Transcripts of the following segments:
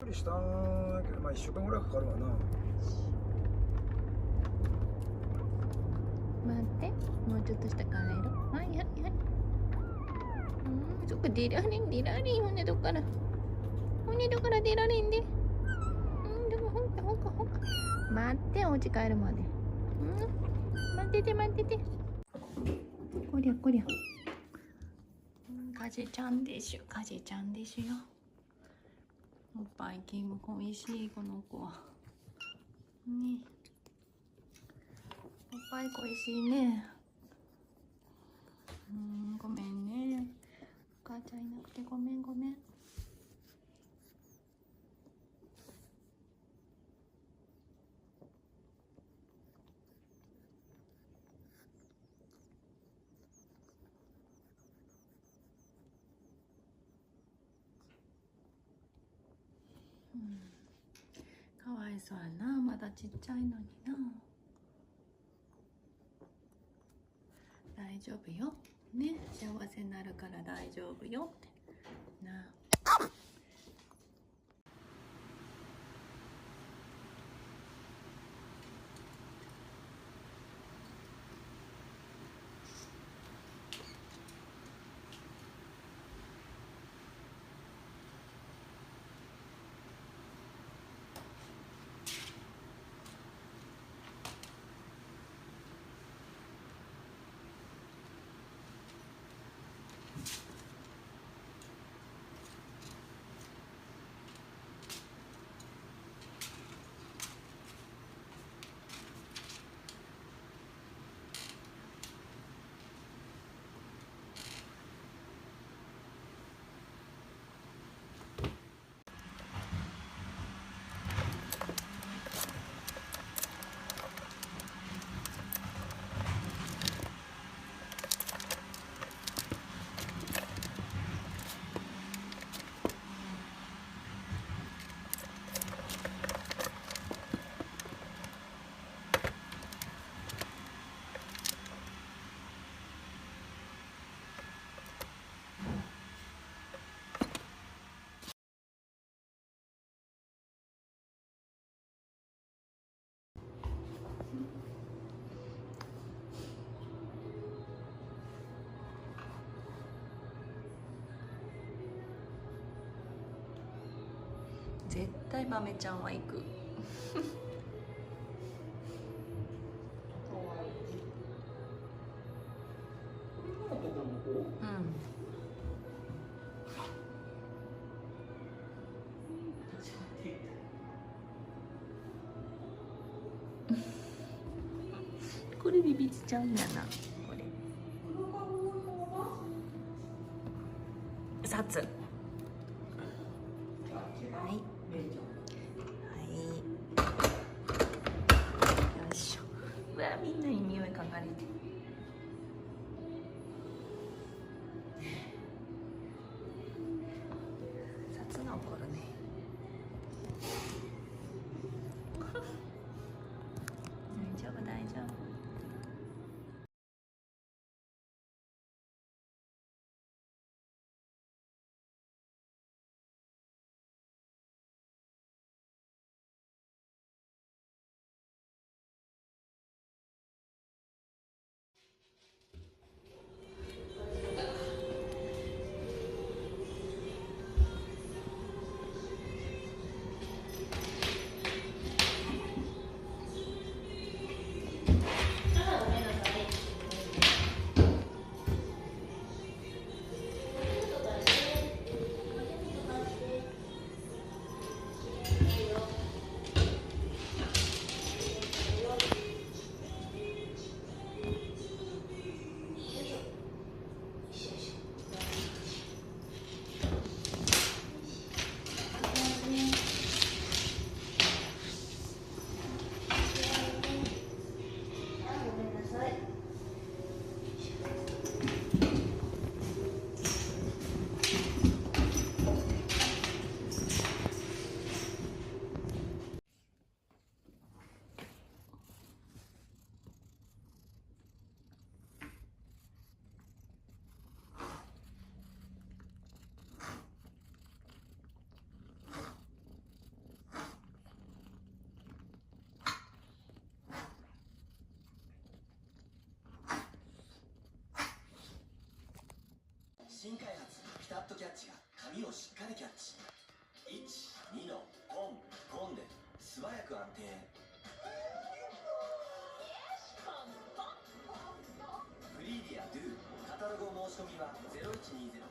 理したんやけど、まあ1週間ぐらいかかるわな。待って、もうちょっとしたから色。はいはいはい。そっか、出られんほんでどっから。ほんでどっから出られんで。でもほんか。待って、お家帰るまで。待ってて。こりゃ。風ちゃんでしゅよ。おっぱいキム恋しい、この子は。ね。おっぱい恋しいね。ごめんね。お母ちゃんいなくてごめん。かわいそうやな、まだちっちゃいのにな。大丈夫よね、幸せになるから大丈夫よってな。絶対豆ちゃんは行く。これビビちゃんやな。これサツ。はいよいしょ。うわ、みんなに匂い嗅がれて。サツが怒るね。大丈夫。新開発ピタッとキャッチが髪をしっかりキャッチ。12のポンポンで素早く安定。フリーディアドゥカタログお申し込みは0120。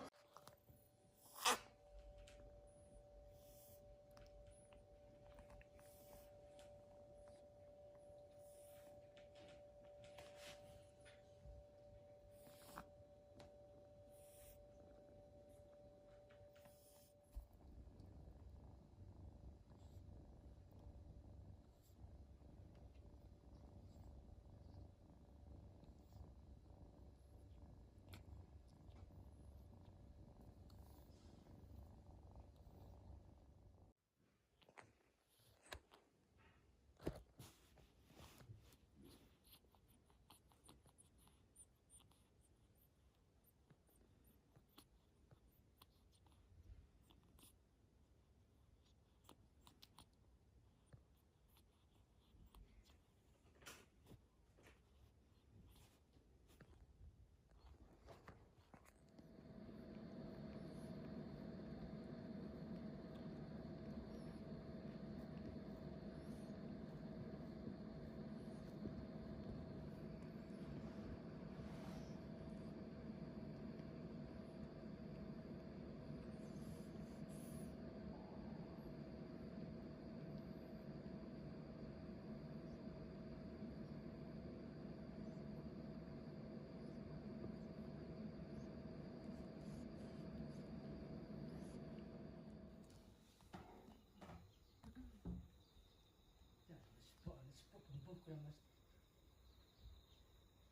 膨らまして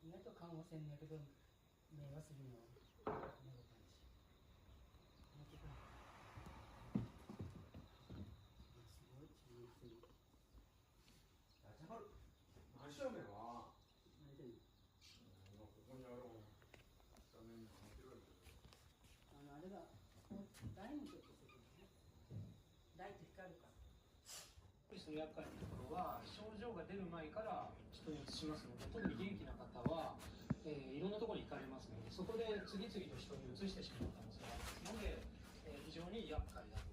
意外と看護せんねんけど目はするの目が感じすごい注目する大丈夫。真正面は何でここにあるもん。画面に入ってる。あれが台もちょっとするね台って光るからその厄介なところは症状が出る前から人に移しますので、特に元気な方は、いろんなところに行かれますので、そこで次々と人に移してしまう可能性がありますので、非常に厄介だと。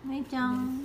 めいちゃん。